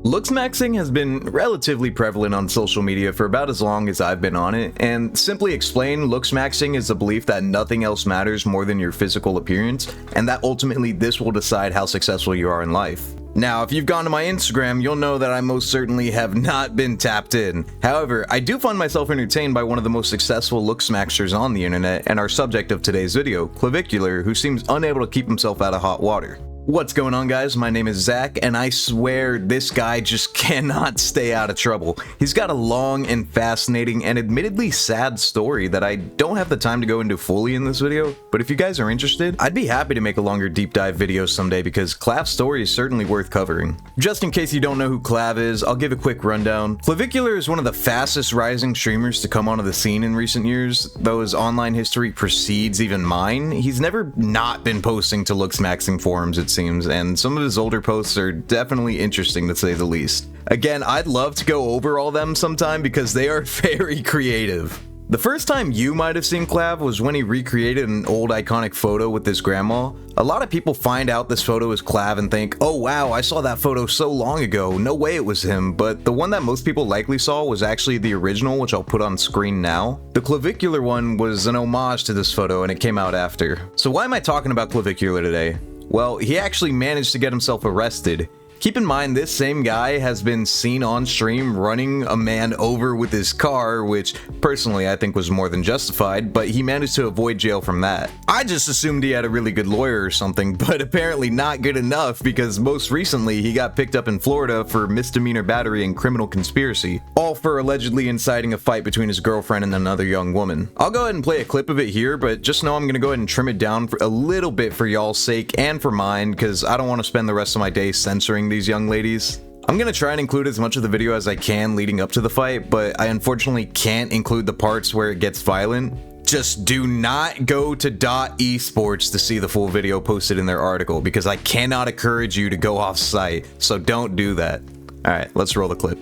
Looksmaxxing has been relatively prevalent on social media for about as long as I've been on it, and simply explained, looksmaxxing is the belief that nothing else matters more than your physical appearance, and that ultimately this will decide how successful you are in life. Now, if you've gone to my Instagram, you'll know that I most certainly have not been tapped in. However, I do find myself entertained by one of the most successful looksmaxers on the internet and our subject of today's video, Clavicular, who seems unable to keep himself out of hot water. What's going on, guys? My name is Zach, and I swear this guy just cannot stay out of trouble. He's got a long and fascinating and admittedly sad story that I don't have the time to go into fully in this video, but if you guys are interested, I'd be happy to make a longer deep dive video someday because Clav's story is certainly worth covering. Just in case you don't know who Clav is, I'll give a quick rundown. Clavicular is one of the fastest rising streamers to come onto the scene in recent years, though his online history precedes even mine. He's never not been posting to looksmaxxing forums, it seems, and some of his older posts are definitely interesting to say the least. Again, I'd love to go over all them sometime because they are very creative. The first time you might have seen Clav was when he recreated an old iconic photo with his grandma. A lot of people find out this photo is Clav and think, oh wow, I saw that photo so long ago, no way it was him, but the one that most people likely saw was actually the original, which I'll put on screen now. The Clavicular one was an homage to this photo and it came out after. So why am I talking about Clavicular today? Well, he actually managed to get himself arrested. Keep in mind, this same guy has been seen on stream running a man over with his car, which personally I think was more than justified, but he managed to avoid jail from that. I just assumed he had a really good lawyer or something, but apparently not good enough because most recently he got picked up in Florida for misdemeanor battery and criminal conspiracy, all for allegedly inciting a fight between his girlfriend and another young woman. I'll go ahead and play a clip of it here, but just know I'm gonna go ahead and trim it down for a little bit for y'all's sake and for mine, because I don't want to spend the rest of my day censoring these young ladies. I'm gonna try and include as much of the video as I can leading up to the fight, but I unfortunately can't include the parts where it gets violent. Just do not go to .esports to see the full video posted in their article, because I cannot encourage you to go off site, so don't do that. Alright, let's roll the clip.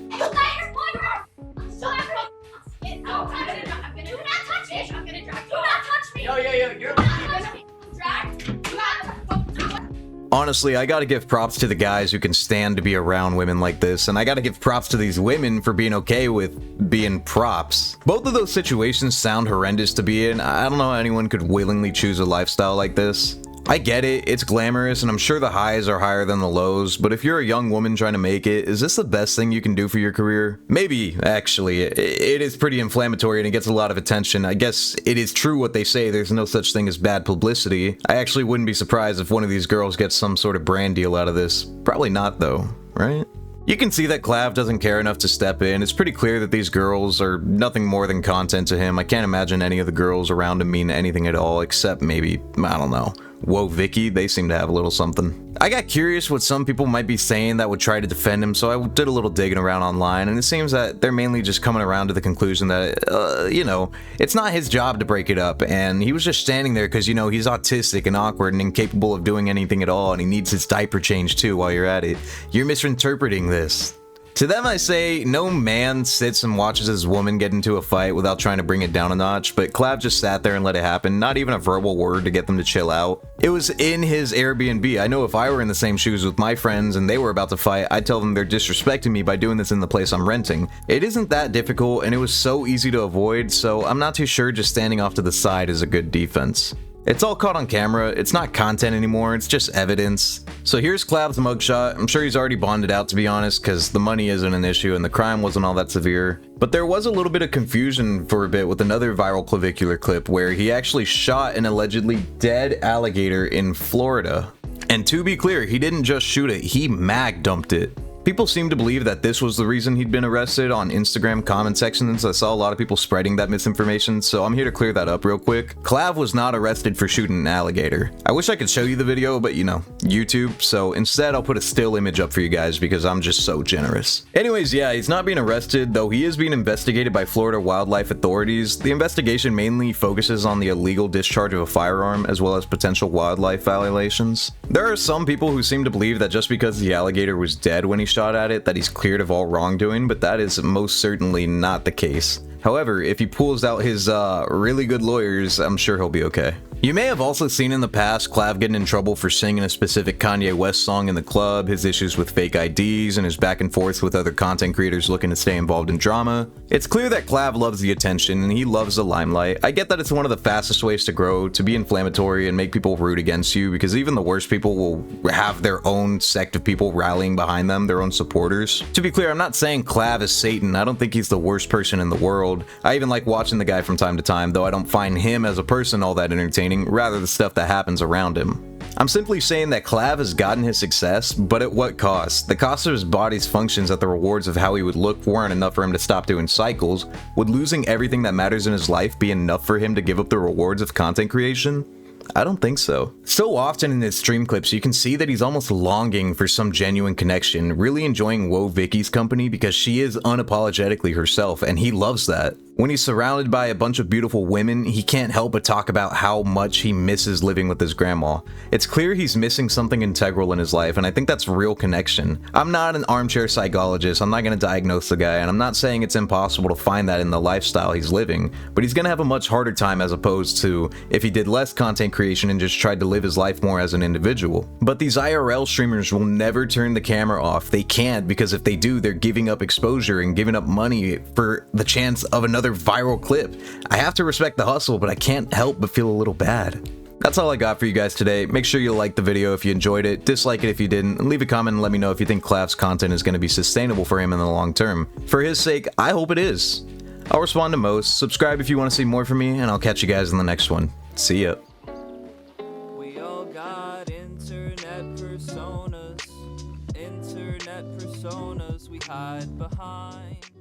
Honestly, I gotta give props to the guys who can stand to be around women like this, and I gotta give props to these women for being okay with being props. Both of those situations sound horrendous to be in. I don't know how anyone could willingly choose a lifestyle like this. I get it, it's glamorous, and I'm sure the highs are higher than the lows, but if you're a young woman trying to make it, is this the best thing you can do for your career? Maybe, actually. It is pretty inflammatory and it gets a lot of attention. I guess it is true what they say, there's no such thing as bad publicity. I actually wouldn't be surprised if one of these girls gets some sort of brand deal out of this. Probably not though, right? You can see that Clav doesn't care enough to step in. It's pretty clear that these girls are nothing more than content to him. I can't imagine any of the girls around him mean anything at all, except maybe, I don't know, Whoa Vicky, they seem to have a little something. I got curious what some people might be saying that would try to defend him, so I did a little digging around online, and it seems that they're mainly just coming around to the conclusion that, you know, it's not his job to break it up, and he was just standing there because, you know, he's autistic and awkward and incapable of doing anything at all, and he needs his diaper changed too while you're at it. You're misinterpreting this. To them I say, no man sits and watches his woman get into a fight without trying to bring it down a notch, but Clav just sat there and let it happen, not even a verbal word to get them to chill out. It was in his Airbnb. I know if I were in the same shoes with my friends and they were about to fight, I'd tell them they're disrespecting me by doing this in the place I'm renting. It isn't that difficult, and it was so easy to avoid, so I'm not too sure just standing off to the side is a good defense. It's all caught on camera, it's not content anymore, it's just evidence. So here's Clav's mugshot. I'm sure he's already bonded out, to be honest, because the money isn't an issue and the crime wasn't all that severe. But there was a little bit of confusion for a bit with another viral Clavicular clip where he actually shot an allegedly dead alligator in Florida. And to be clear, he didn't just shoot it, he mag dumped it. People seem to believe that this was the reason he'd been arrested on Instagram comment sections. I saw a lot of people spreading that misinformation, so I'm here to clear that up real quick. Clav was not arrested for shooting an alligator. I wish I could show you the video, but you know, YouTube, so instead I'll put a still image up for you guys because I'm just so generous. Anyways, yeah, he's not being arrested, though he is being investigated by Florida wildlife authorities. The investigation mainly focuses on the illegal discharge of a firearm as well as potential wildlife violations. There are some people who seem to believe that just because the alligator was dead when he shot at it, that he's cleared of all wrongdoing, but that is most certainly not the case. However, if he pulls out his really good lawyers, I'm sure he'll be okay. You may have also seen in the past Clav getting in trouble for singing a specific Kanye West song in the club, his issues with fake IDs, and his back and forth with other content creators looking to stay involved in drama. It's clear that Clav loves the attention and he loves the limelight. I get that it's one of the fastest ways to grow, to be inflammatory and make people root against you, because even the worst people will have their own sect of people rallying behind them, their own supporters. To be clear, I'm not saying Clav is Satan. I don't think he's the worst person in the world. I even like watching the guy from time to time, though I don't find him as a person all that entertaining, rather the stuff that happens around him. I'm simply saying that Clav has gotten his success, but at what cost? The cost of his body's functions that the rewards of how he would look weren't enough for him to stop doing cycles. Would losing everything that matters in his life be enough for him to give up the rewards of content creation? I don't think so. So often in his stream clips, you can see that he's almost longing for some genuine connection, really enjoying Woah Vicky's company because she is unapologetically herself, and he loves that. When he's surrounded by a bunch of beautiful women, he can't help but talk about how much he misses living with his grandma. It's clear he's missing something integral in his life, and I think that's real connection. I'm not an armchair psychologist, I'm not going to diagnose the guy, and I'm not saying it's impossible to find that in the lifestyle he's living, but he's going to have a much harder time as opposed to if he did less content creation and just tried to live his life more as an individual. But these IRL streamers will never turn the camera off. They can't, because if they do, they're giving up exposure and giving up money for the chance of another viral clip. I have to respect the hustle, but I can't help but feel a little bad. That's all I got for you guys today. Make sure you like the video if you enjoyed it, dislike it if you didn't, and leave a comment and let me know if you think Clav's content is going to be sustainable for him in the long term. For his sake, I hope it is. I'll respond to most. Subscribe if you want to see more from me, and I'll catch you guys in the next one. See ya. We all got internet personas we hide behind.